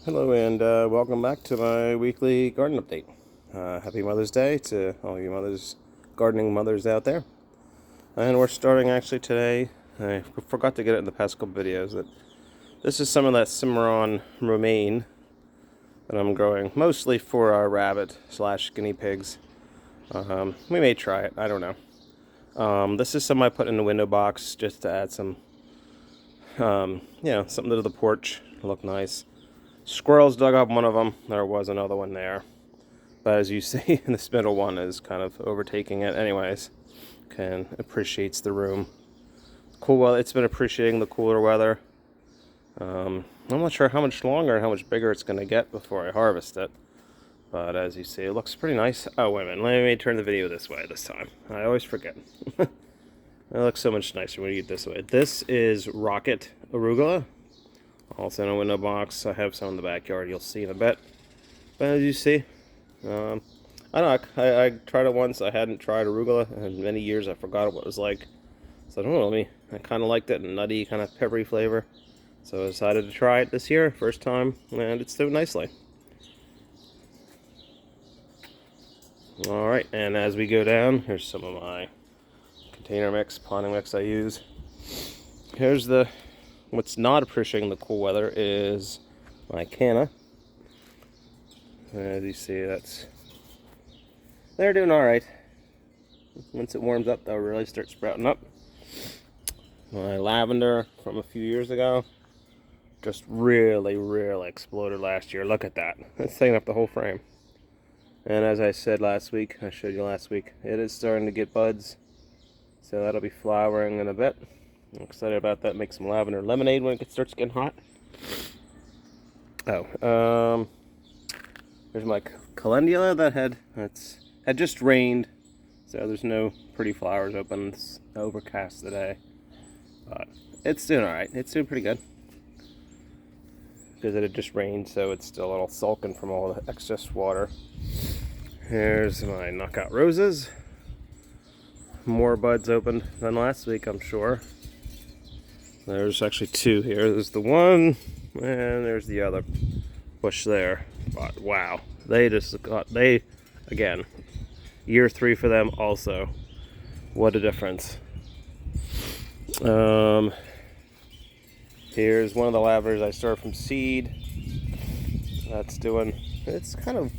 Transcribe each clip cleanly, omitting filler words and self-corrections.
Hello and welcome back to my weekly garden update. Happy Mother's Day to all you gardening mothers out there. And we're starting actually today. I forgot to get it in the past couple videos that this is some of that Cimarron romaine that I'm growing, mostly for our rabbit / guinea pigs. We may try it, I don't know. This is some I put in the window box just to add some, something to the porch to look nice. Squirrels dug up one of them. There was another one there. But as you see, this middle one is kind of overtaking it anyways. Appreciates the room. Cool, well, it's been appreciating the cooler weather. I'm not sure how much longer and how much bigger it's going to get before I harvest it. But as you see, it looks pretty nice. Oh, wait a minute. Let me turn the video this way this time. I always forget. It looks so much nicer when you get this way. This is Rocket Arugula. Also in a window box. I have some in the backyard you'll see in a bit. But as you see, I don't know, I tried it once. I hadn't tried arugula in many years. I forgot what it was like. So I don't know, I kind of liked it, nutty, kind of peppery flavor. So I decided to try it this year, first time, and it's doing nicely. Alright, and as we go down, here's some of my container mix, potting mix I use. Here's what's not appreciating the cool weather is my canna. As you see, they're doing alright. Once it warms up, they'll really start sprouting up. My lavender from a few years ago just really exploded last year. Look at that. It's taking up the whole frame. And as I said last week, I showed you last week, it is starting to get buds. So that'll be flowering in a bit. I'm excited about that. Make some lavender lemonade when it starts getting hot. Oh, there's my calendula that had just rained, so there's no pretty flowers open. It's overcast today, but it's doing all right. It's doing pretty good because it had just rained, so it's still a little sulking from all the excess water. Here's my knockout roses. More buds opened than last week, I'm sure. There's actually two here. There's the one, and there's the other bush there. But wow, again, year 3 for them also. What a difference. Here's one of the lavenders I started from seed. It's kind of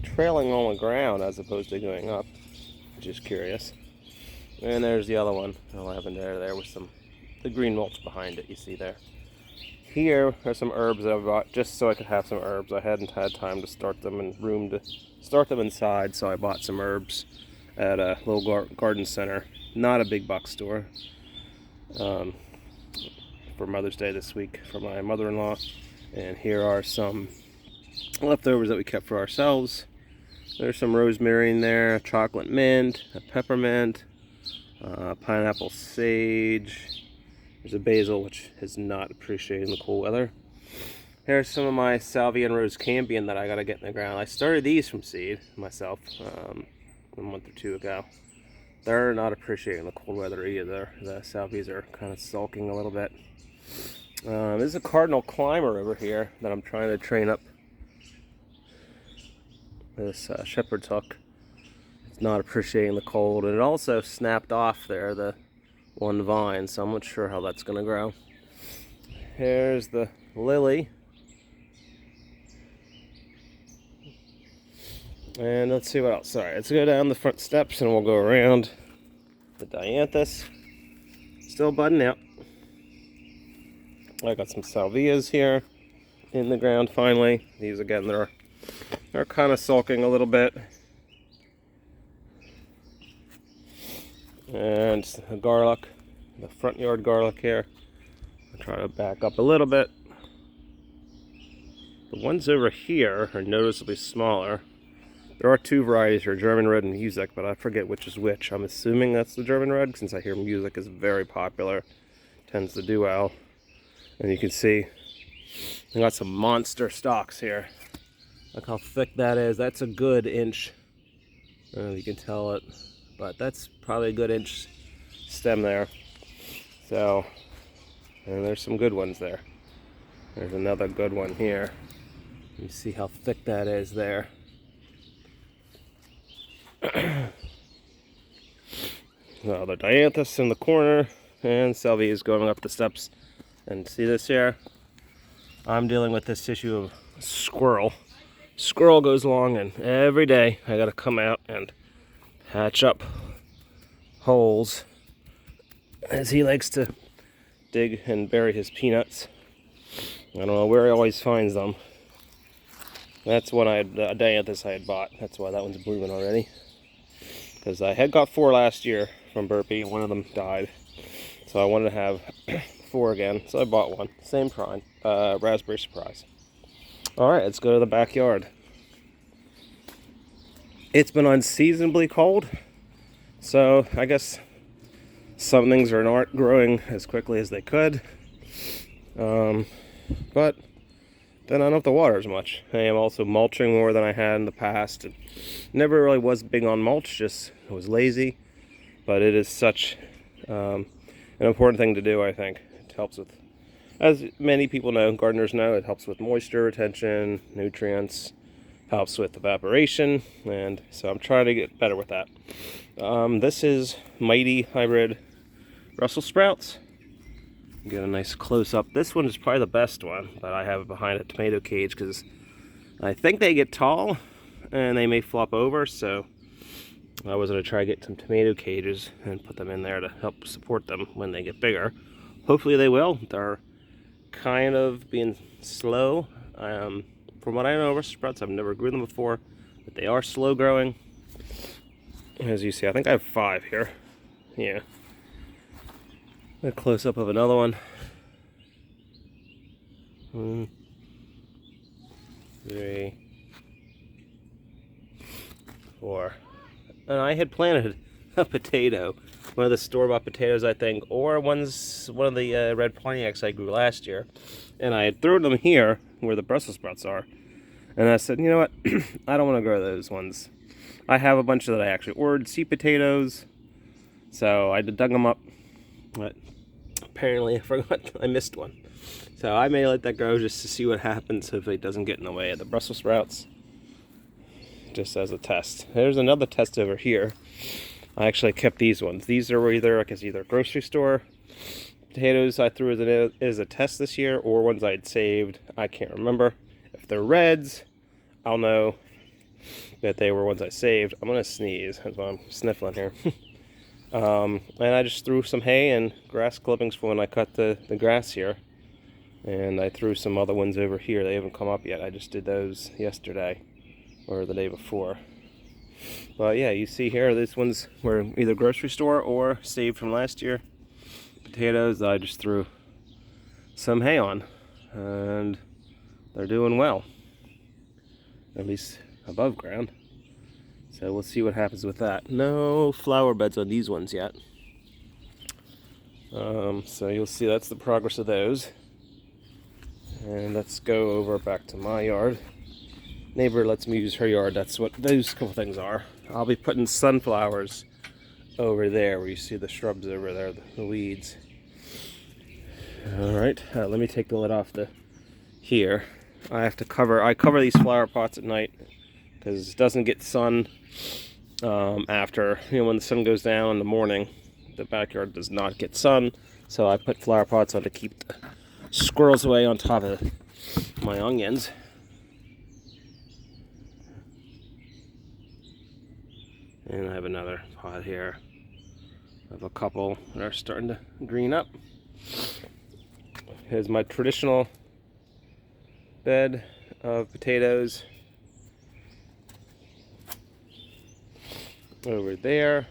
trailing on the ground as opposed to going up, which is curious. And there's the other one, the lavender there with the green mulch behind it, you see there. Here are some herbs that I bought just so I could have some herbs. I hadn't had time to start them and room to start them inside, so I bought some herbs at a little garden center. Not a big box store. For Mother's Day this week for my mother-in-law. And here are some leftovers that we kept for ourselves. There's some rosemary in there, chocolate mint, a peppermint, pineapple sage. There's a basil, which is not appreciating the cool weather. Here's some of my salvia and rose campion that I gotta get in the ground. I started these from seed myself a month or two ago. They're not appreciating the cold weather either. The salvias are kind of sulking a little bit. There's a cardinal climber over here that I'm trying to train up. This shepherd's hook. It's not appreciating the cold, and it also snapped off there, the one vine, so I'm not sure how that's going to grow. Here's the lily. And let's see what else. Alright, let's go down the front steps and we'll go around the dianthus. Still budding out. I got some salvias here in the ground finally. These again, they're kind of sulking a little bit. And the garlic, the front yard garlic here. I'll try to back up a little bit. The ones over here are noticeably smaller. There are two varieties here, German Red and Music, but I forget which is which. I'm assuming that's the German Red, since I hear Music is very popular. Tends to do well. And you can see I got some monster stalks here. Look how thick that is. That's a good inch. I don't know if you can tell it, but that's probably a good inch stem there. So, and there's some good ones there. There's another good one here. You see how thick that is there. Well, the dianthus in the corner, and Selby is going up the steps. And see this here? I'm dealing with this issue of squirrel. Squirrel goes along, and every day I gotta come out and patch up holes as he likes to dig and bury his peanuts. I don't know where he always finds them. That's one a dianthus I had bought. That's why that one's blooming already. Because I had got 4 last year from Burpee, and one of them died. So I wanted to have 4 again, so I bought one. Same kind, raspberry surprise. Alright, let's go to the backyard. It's been unseasonably cold, so I guess some things are not growing as quickly as they could. But then I don't have to water as much. I am also mulching more than I had in the past. And never really was big on mulch, just was lazy. But it is such an important thing to do, I think. It helps with, as many people know, gardeners know, it helps with moisture retention, nutrients, helps with evaporation, and so I'm trying to get better with that. This is Mighty Hybrid Brussels sprouts. Get a nice close-up. This one is probably the best one, but I have it behind a tomato cage because I think they get tall and they may flop over, so I was going to try to get some tomato cages and put them in there to help support them when they get bigger. Hopefully they will. They're kind of being slow. From what I know of Brussels sprouts, I've never grew them before, but they are slow growing. As you see, I think I have 5 here. Yeah. A close-up of another one. 1, 3, 4. And I had planted a potato, one of the store-bought potatoes, I think, or one of the red Pontiacs I grew last year, and I had thrown them here where the Brussels sprouts are. And I said, you know what? I don't want to grow those ones. I have a bunch that I actually ordered, seed potatoes, so I dug them up, but apparently I forgot I missed one. So I may let that go just to see what happens if it doesn't get in the way of the Brussels sprouts, just as a test. There's another test over here. I actually kept these ones. These are either, I guess, either grocery store potatoes I threw as a test this year, or ones I'd saved. I can't remember. If they're reds, I'll know that they were ones I saved. I'm gonna sneeze, that's why I'm sniffling here. And I just threw some hay and grass clippings for when I cut the grass here. And I threw some other ones over here. They haven't come up yet. I just did those yesterday or the day before. But yeah, you see here, these ones were either grocery store or saved from last year. Potatoes, I just threw some hay on, and they're doing well, at least above ground. So we'll see what happens with that. No flower beds on these ones yet. So you'll see that's the progress of those. And let's go over back to my yard. Neighbor lets me use her yard. That's what those couple things are. I'll be putting sunflowers over there where you see the shrubs over there, the weeds. Alright, let me take the lid off here. I cover these flower pots at night because it doesn't get sun after, when the sun goes down in the morning. The backyard does not get sun, so I put flower pots on to keep the squirrels away on top of my onions. And I have another pot here. I have a couple that are starting to green up. Here's my traditional bed of potatoes over there.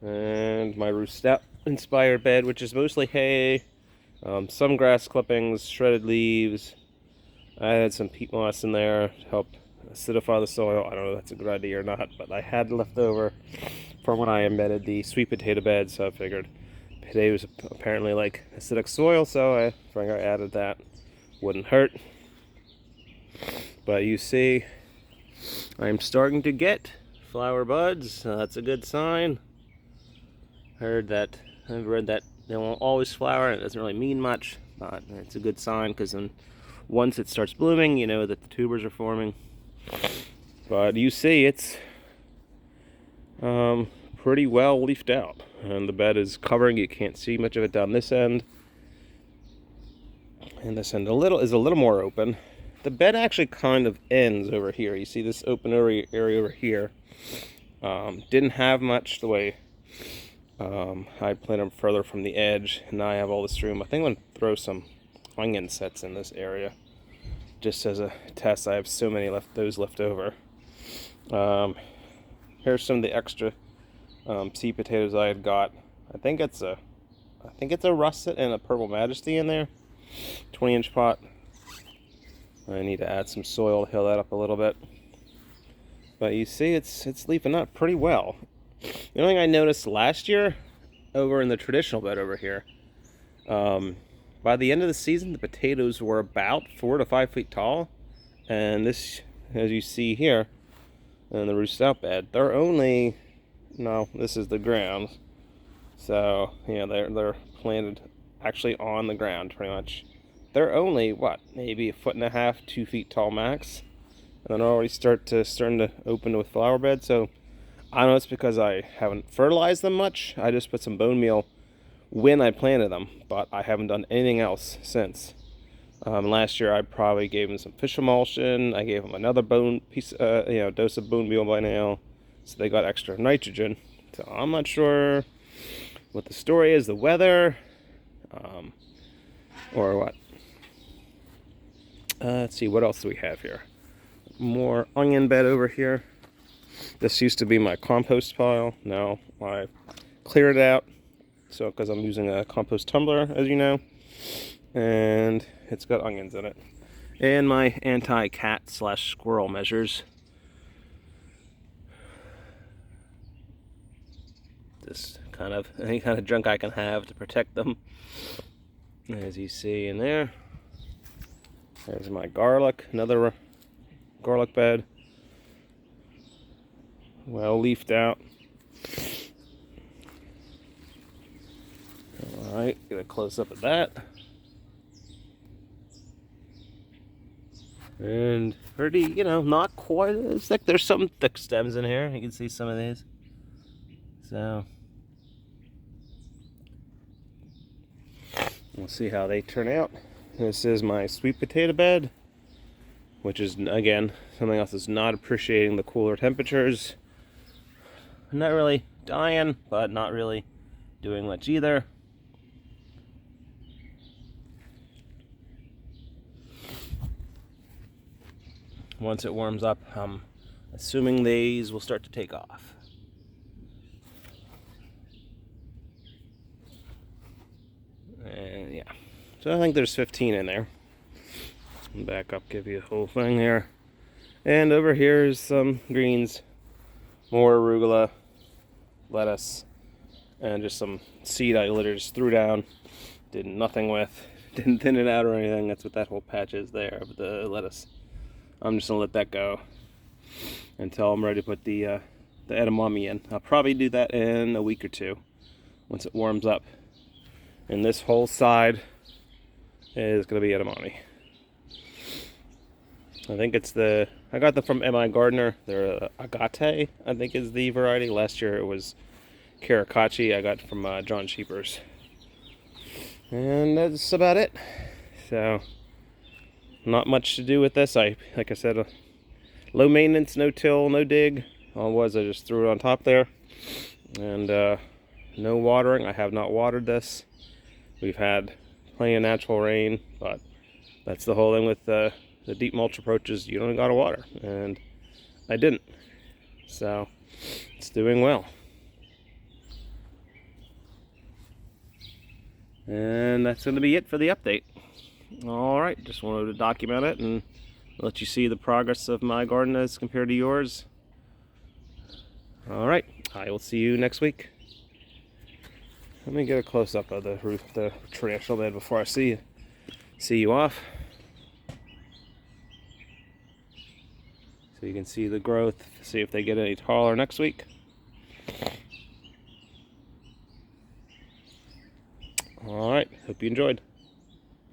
And my Roustet inspired bed, which is mostly hay, some grass clippings, shredded leaves. I had some peat moss in there to help acidify the soil. I don't know if that's a good idea or not, but I had left over from when I embedded the sweet potato bed, so I figured potatoes apparently like acidic soil, so I figured I added that. Wouldn't hurt. But you see, I'm starting to get flower buds, so that's a good sign. I've read that they won't always flower, and it doesn't really mean much, but it's a good sign because then once it starts blooming, you know that the tubers are forming. But you see it's pretty well leafed out, and the bed is covering. You can't see much of it down this end, and this end is a little more open. The bed actually kind of ends over here. You see this open area over here. Didn't have much the way I planned them further from the edge, and now I have all this room. I think I'm going to throw some onion sets in this area just as a test. I have so many those left over. Here's some of the extra seed potatoes I had got. I think it's a russet and a purple majesty in there. 20-inch pot. I need to add some soil to heal that up a little bit. But you see it's leafing up pretty well. The only thing I noticed last year over in the traditional bed over here, by the end of the season the potatoes were about 4 to 5 feet tall, and this, as you see here in the roosted out bed, they're only, no, this is the ground, so yeah, they're planted actually on the ground pretty much. They're only what, maybe 1.5 feet, 2 feet tall max, and then already starting to open with flower bed. So I don't know, it's because I haven't fertilized them much. I just put some bone meal when I planted them, but I haven't done anything else since. Last year I probably gave them some fish emulsion. I gave them another dose of bone meal by now, so they got extra nitrogen. So I'm not sure what the story is, the weather, or what. Let's see, what else do we have here? More onion bed over here. This used to be my compost pile. Now I cleared it out, so because I'm using a compost tumbler, as you know, and it's got onions in it. And my anti-cat / squirrel measures. Just kind of any kind of junk I can have to protect them. As you see in there. There's my garlic, another garlic bed. Well leafed out. Alright, get a close up of that. And pretty, not quite as thick. There's some thick stems in here. You can see some of these. So we'll see how they turn out. This is my sweet potato bed, which is, again, something else that's not appreciating the cooler temperatures. Not really dying, but not really doing much either. Once it warms up, I'm assuming these will start to take off. And yeah, so I think there's 15 in there. Back up, give you the whole thing here. And over here is some greens, more arugula, lettuce, and just some seed I literally just threw down, did nothing with, didn't thin it out or anything. That's what that whole patch is there of the lettuce. I'm just gonna let that go until I'm ready to put the edamame in. I'll probably do that in a week or two once it warms up. And this whole side is gonna be edamame. I think it's I got them from M.I. Gardner. They're Agate, I think is the variety. Last year it was Karakachi I got from John Sheepers. And that's about it. So, not much to do with this. Like I said, low maintenance, no till, no dig. All it was, I just threw it on top there. And no watering. I have not watered this. We've had plenty of natural rain, but that's the whole thing with the deep mulch approaches. You don't gotta water, and I didn't. So it's doing well. And that's going to be it for the update. Alright, just wanted to document it and let you see the progress of my garden as compared to yours. Alright, I will see you next week. Let me get a close-up of the traditional bed before I see you off. So you can see the growth, see if they get any taller next week. Alright, hope you enjoyed.